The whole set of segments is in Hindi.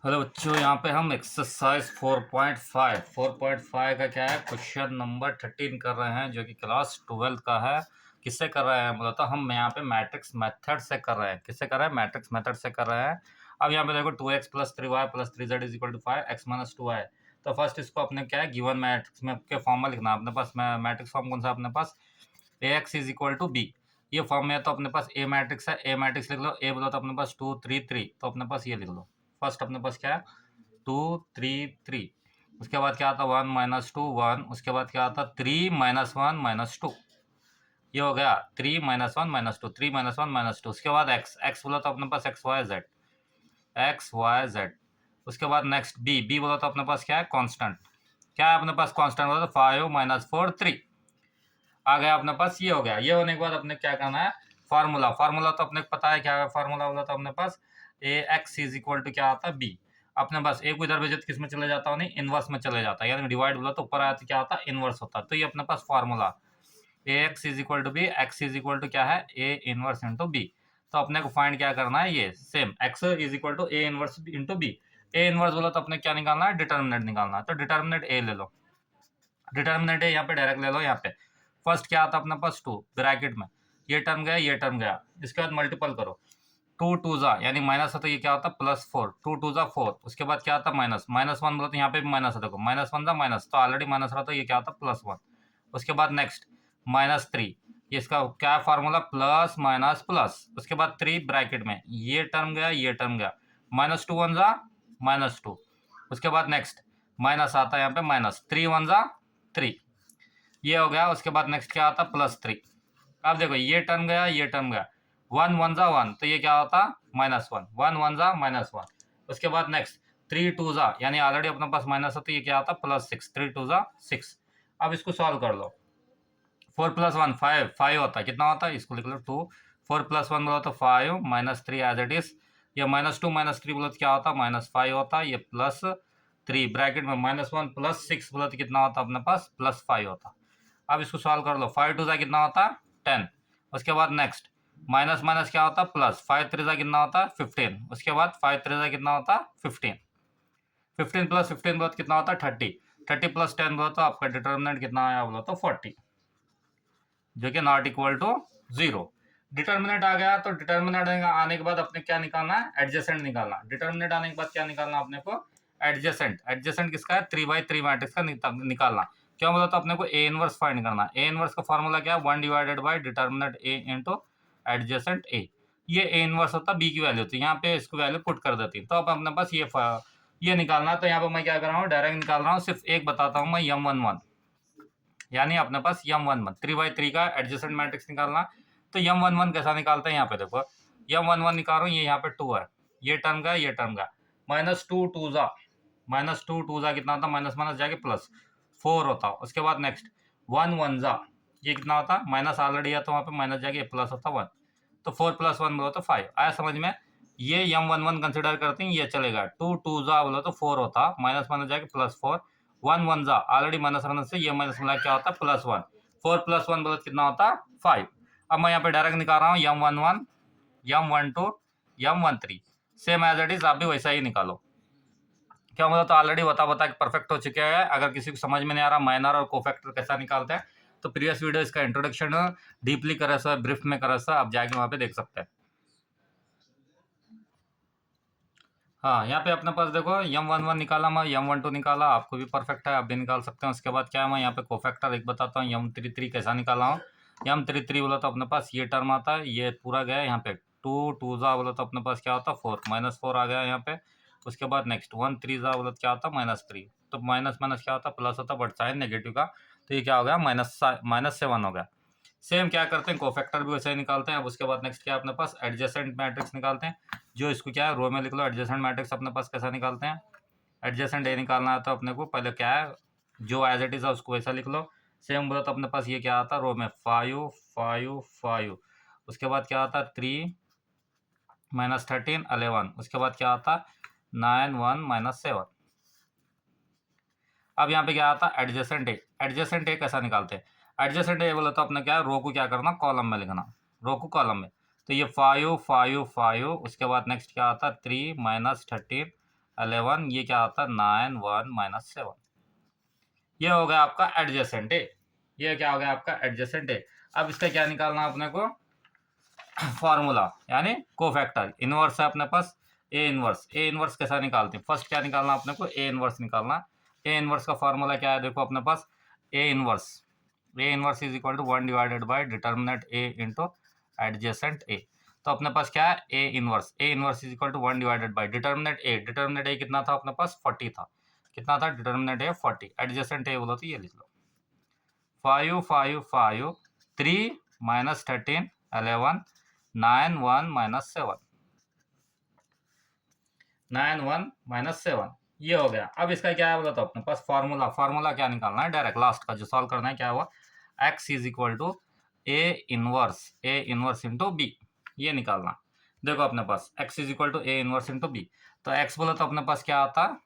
हेलो बच्चों, यहाँ पे हम एक्सरसाइज 4.5 का क्या है, क्वेश्चन नंबर 13 कर रहे हैं, जो कि क्लास 12 का है। किससे कर रहे हैं बोला तो हम यहाँ पे मैट्रिक्स मेथड से कर रहे हैं। किससे कर रहे हैं? मैट्रिक्स मेथड से कर रहे हैं। अब यहाँ पे देखो 2x plus 3y plus 3z is equal to 5 x minus 2y। तो फर्स्ट इसको अपने क्या है, गिवन मैट्रिक्स में के फॉर्म में लिखना है। अपने पास मैट्रिक्स फॉर्म कौन सा अपने पास? ax is equal to b. ये फॉर्म में है तो अपने पास ए मैट्रिक्स है, ए मैट्रिक्स लिख लो। ए बोला तो अपने पास 2 3 3, तो अपने पास ये लिख लो। फर्स्ट अपने पास क्या है? 2 3 3। उसके बाद क्या आता? 1 माइनस 2 1। उसके बाद क्या आता? 3 माइनस 1 माइनस 2। ये हो गया 3 माइनस 1 माइनस 2, 3 माइनस 1 माइनस 2। उसके बाद एक्स, एक्स बोला तो अपने पास X Y Z, X Y Z. उसके बाद नेक्स्ट बी, बी बोला तो अपने पास क्या है? कांस्टेंट। क्या है अपने पास? कांस्टेंट बोला तो 5 माइनस 4 3 आ गया अपने पास। ये हो गया। ये होने के बाद अपने क्या करना है? फार्मूला। फार्मूला तो अपने को पता है क्या है फार्मूला बोला तो अपने पास ए एक्स इज इक्वल टू क्या आता है? बी। अपने पास ए को इधर भेजे तो किस में चले जाता है? नहीं, इनवर्स में चले जाता है। यानी डिवाइड बोला तो ऊपर आया तो क्या होता है? इनवर्स होता है। तो ये अपने पास formula A X is equal to B, X is equal to क्या है? A inverse into B. तो अपने को फाइंड क्या करना है? ये same X is equal to A inverse into B. A inverse बोला तो अपने क्या निकालना है? डिटर्मिनेंट निकालना है। तो डिटर्मिनेंट ए ले लो। डिटर्मिनेंट है यहाँ पे डायरेक्ट ले लो। यहाँ पे फर्स्ट क्या आता है अपने पास? 2 ब्रैकेट में, ये टर्म गया, ये टर्म गया। इसके बाद मल्टीपल करो। 2 2 जा यानी माइनस है तो ये क्या होता है? प्लस 4। 2 2 जा 4। उसके बाद क्या आता है? माइनस, माइनस 1 बोला तो यहाँ पे भी माइनस है। देखो माइनस 1 जा माइनस, तो ऑलरेडी माइनस रहा तो ये क्या आता है? प्लस 1। उसके बाद नेक्स्ट माइनस 3। ये इसका क्या फार्मूला? Plus minus plus. उसके बाद 3 ब्रैकेट में, ये टर्म गया, ये टर्म गया। माइनस 2 1 जा माइनस 2। उसके बाद नेक्स्ट माइनस आता है यहाँ पे, माइनस 3 1 जा 3। ये हो गया। उसके बाद नेक्स्ट क्या आता? प्लस 3। अब देखो ये टर्म गया, ये टर्म गया। 1 1 जा 1, तो ये क्या होता? माइनस 1। 1 1 जा माइनस 1। उसके बाद नेक्स्ट 3 2 जा, यानी ऑलरेडी अपने पास माइनस है तो ये क्या आता? प्लस 6। 3 2 जा 6। अब इसको सॉल्व कर लो। 4 प्लस 1 5, 5 होता है। कितना होता है? इसको लिख लो 2। 4 प्लस 1 बोला तो 5 माइनस 3 एज इट इज। ये माइनस 2 माइनस 3 बोला तो क्या होता? माइनस 5 होता है। ये प्लस 3 ब्रैकेट में माइनस 1 प्लस 6 बोला तो कितना होता अपने पास? प्लस 5 होता। अब इसको सॉल्व कर लो। 5 टू ज़ा कितना होता? 10। उसके बाद नेक्स्ट माइनस माइनस क्या होता? प्लस। 5 3 ज़ा कितना होता? 15। उसके बाद 5 3 ज़ा कितना होता? 15। 15 प्लस 15 बोला तो कितना होता? 30। 30 प्लस 10 बोला तो आपका डिटर्मिनेंट कितना आया बोला तो 40, जो कि नॉट इक्वल टू 0। डिटर्मिनेंट आ गया तो डिटर्मिनेंट आने के बाद अपने क्या निकालना है? एडजेसेंट निकालना। डिटर्मिनेंट आने के बाद क्या निकालना अपने को? एडजेसेंट। एडजेसेंट किसका है? 3/3 मैट्रिक्स का निकालना। क्यों बोला तो अपने को ए इनवर्स फाइंड करना। ए इनवर्स का फॉर्मूला क्या है? 1 divided by determinant A into adjacent A. ये ए इनवर्स होता है, बी की वैल्यू होती है। यहाँ पे इसको वैल्यू पुट कर देती है। तो अब अपने पास ये निकालना है। तो यहाँ पे मैं क्या कर रहा हूँ? डायरेक्ट निकाल रहा हूँ। सिर्फ एक बताता हूँ मैं, M11, यानी अपने पास M11 3/3 का एडजेसेंट मैट्रिक्स निकालना। तो M11 कैसा निकालते हैं? यहाँ पे देखो M11 निकाल रहा हूँ। ये यहाँ पे 2 है, ये टर्म का, ये टर्म का। माइनस 2 2 जा माइनस 2 2 जा कितना होता? माइनस माइनस जाके प्लस 4 होता। उसके बाद नेक्स्ट 1 1 जा, ये कितना होता? माइनस ऑलरेडी है तो वहाँ पे माइनस जाके प्लस होता 1। तो 4 प्लस 1 बोलो तो 5 आया समझ में। ये M11 कंसिडर करते हैं, ये चलेगा। 2 2 जा बोलो तो 4 होता, माइनस माइनस जाके प्लस 4। 1 1 जा ऑलरेडी माइनस माइनस से ये माइनस मिला क्या होता? प्लस 1। 4 प्लस 1 बोलो कितना होता? 5। अब मैं यहाँ पे डायरेक्ट निकाल रहा हूँ M11, M12, M13। Same as it is आप भी वैसा ही निकालो। क्या मतलब? तो ऑलरेडी बता के परफेक्ट हो चुके हैं। अगर किसी को समझ में नहीं आ रहा माइनर और कोफैक्टर कैसा निकालते हैं, तो प्रीवियस वीडियो इसका इंट्रोडक्शन डीपली करे सा, ब्रीफ में करे सा, आप जाके वहाँ पे देख सकते हैं। हाँ, यहाँ पे अपने पास देखो M11 निकाला, मैं M12 निकाला। आपको भी परफेक्ट है, आप भी निकाल सकते हैं। उसके बाद क्या है, मैं यहाँ पे कोफैक्टर एक बताता हूँ। M33 कैसा निकाला हूँ। M33 बोला तो अपने पास ये टर्म आता है, ये पूरा गया यहाँ पे। 2 2 जा बोला तो अपने पास क्या होता? 4, माइनस 4 आ गया यहाँ पे। उसके बाद नेक्स्ट 1 3 जा बोला तो क्या होता? माइनस 3। तो माइनस माइनस क्या होता? प्लस होता, बट साइन नेगेटिव का। तो ये क्या हो गया? माइनस 7 हो गया। सेम क्या करते हैं, कोफैक्टर भी वैसे ही निकालते हैं। अब उसके बाद नेक्स्ट क्या है अपने पास? एडजेसेंट मैट्रिक्स निकालते हैं। जो इसको क्या है, रो में लिख लो। एडजेसेंट मैट्रिक्स अपने पास कैसा निकालते हैं? एडजेसेंट ए निकालना है तो अपने को पहले क्या है, जो एज इट इज है उसको वैसा लिख लो। सेम बोला तो अपने पास ये क्या आता? रो में 5 5 5। उसके बाद क्या आता? 3 माइनस 13 11। उसके बाद क्या आता? 9 1 माइनस 7। अब यहाँ पे क्या आता? एडजेसेंट ए। एडजेसेंट ए कैसा निकालते हैं? एडजेसेंट ए बोला तो अपने क्या है, रो को क्या करना? कॉलम में लिखना। रो को कॉलम में। तो ये 5 5 5। उसके बाद नेक्स्ट क्या आता? 3 माइनस 13 11, ये क्या आता है 9 1 माइनस 7। ये हो गया आपका एडजेसेंट ए। ये क्या हो गया आपका एडजेसेंट ए। अब इसका क्या निकालना है अपने को, फार्मूला यानी कोफैक्टर। इनवर्स है अपने पास ए इनवर्स। ए इनवर्स कैसा निकालते हैं, फर्स्ट क्या निकालना अपने को, ए इनवर्स निकालना। ए इनवर्स का फार्मूला क्या है, देखो अपने पास A inverse is equal to 1 divided by determinant A into adjacent A. तो अपने पास क्या है, A inverse is equal to 1 divided by determinant A कितना था अपने पास 40 था। कितना था डिटर्मिनेंट ए 40, एडजेसेंट ए बोलो तो ये लिख लो 5 5 5 3 माइनस 13 11 9 1 माइनस 7 9 1 माइनस 7। ये हो गया। अब इसका क्या है बोला तो अपने पास फार्मूला क्या निकालना है, डायरेक्ट लास्ट का जो सॉल्व करना है क्या हुआ, x is equal to A inverse into b, ये निकालना। देखो अपने पास x is equal to A inverse into B. तो x बोला तो अपने पास क्या आता,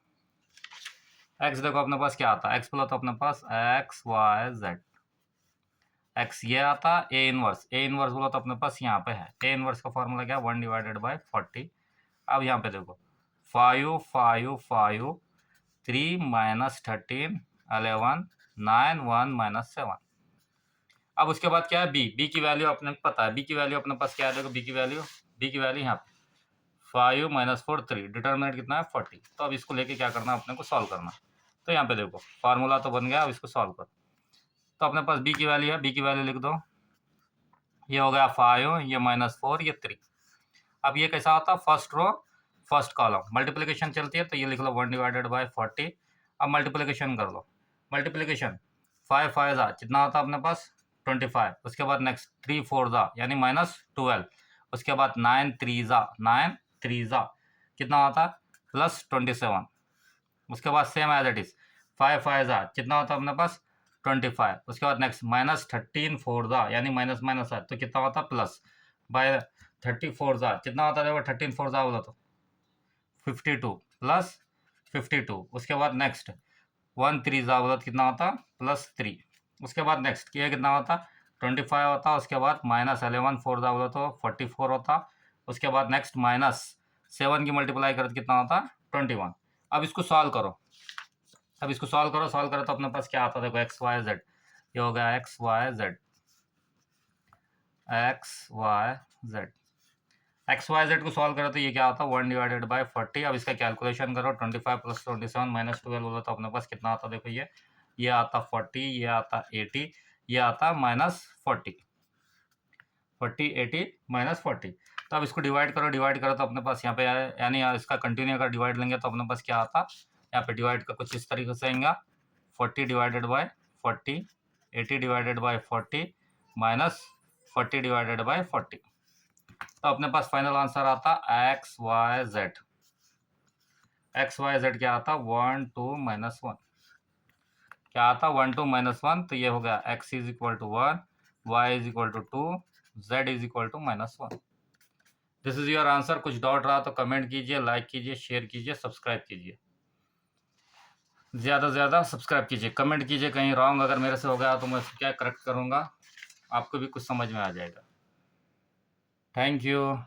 x देखो अपने पास क्या आता, x बोला तो अपने पास x y z, x ये आता ए इनवर्स बोला तो अपने पास यहाँ पे है ए इनवर्स का फॉर्मूला क्या, 1 डिवाइडेड बाय 40। अब यहाँ पे देखो 5 5 5 3 माइनस 13 11 9 1 माइनस 7। अब उसके बाद क्या है, बी की वैल्यू अपने को पता है, बी की वैल्यू अपने पास क्या है, देखो बी की वैल्यू यहाँ पे 5 माइनस 4 3, डिटर्मिनेंट कितना है 40। तो अब इसको लेके क्या करना अपने को, सॉल्व करना। तो यहाँ पे देखो फार्मूला तो बन गया, अब इसको सॉल्व करो। तो अपने पास बी की वैल्यू है, बी की वैल्यू लिख दो, ये हो गया 5, ये माइनस 4, ये 3। अब ये कैसा होता है, first row first column multiplication चलती है, तो ये लिख लो 1 डिवाइडेड बाय 40। अब मल्टीप्लिकेशन कर लो, मल्टीप्लिकेशन 5 5 जा कितना होता है अपने पास 25। उसके बाद नेक्स्ट 3 4 जा यानी माइनस 12। उसके बाद 9 3 जा कितना होता है प्लस 27। उसके बाद सेम एज इट इज 5 5 जा कितना होता है अपने पास 25। उसके बाद नेक्स्ट माइनस 13 4 जा यानी माइनस माइनस है तो कितना होता है प्लस, बाय 34 जा कितना होता है, देखो 13 4 जा बोला तो 52 प्लस 52। उसके बाद नेक्स्ट 1 3 जा बोला तो कितना होता प्लस 3। उसके बाद नेक्स्ट ये कितना होता 25 होता। उसके बाद माइनस 11 4 जा बोला तो 44 होता। उसके बाद नेक्स्ट माइनस 7 की मल्टीप्लाई करो तो कितना होता 21। अब इसको सॉल्व करो, सॉल्व करो तो अपने पास क्या आता है, देखो एक्स वाई जेड, ये हो गया एक्स वाई जेड को सॉल्व करो तो ये क्या आता है 1 डिवाइडेड बाय 40। अब इसका कैलकुलेशन करो 25 प्लस 27 माइनस 12 बोला तो अपने पास कितना आता, देखो ये आता 40, ये आता 80, ये आता माइनस 40 80 माइनस 40। तो अब इसको डिवाइड करो तो अपने पास यहाँ पे यानी इसका कंटिन्यू अगर डिवाइड लेंगे तो अपने पास क्या आता, यहाँ पे डिवाइड का कुछ इस तरीके से आएगा 40 divided by 40, 80 divided by 40 minus 40 divided by 40। तो अपने पास फाइनल आंसर आता एक्स वाई जेड क्या आता 1 2 माइनस 1, क्या आता 1 2 माइनस 1। तो ये हो गया x is equal to 1, y is equal to 2, z is equal to minus 1। This is your answer. कुछ डाउट रहा तो कमेंट कीजिए, लाइक कीजिए, शेयर कीजिए, सब्सक्राइब कीजिए, ज़्यादा से ज़्यादा सब्सक्राइब कीजिए, कमेंट कीजिए। कहीं रॉन्ग अगर मेरे से हो गया तो मैं क्या करेक्ट करूँगा, आपको भी कुछ समझ में आ जाएगा। Thank you.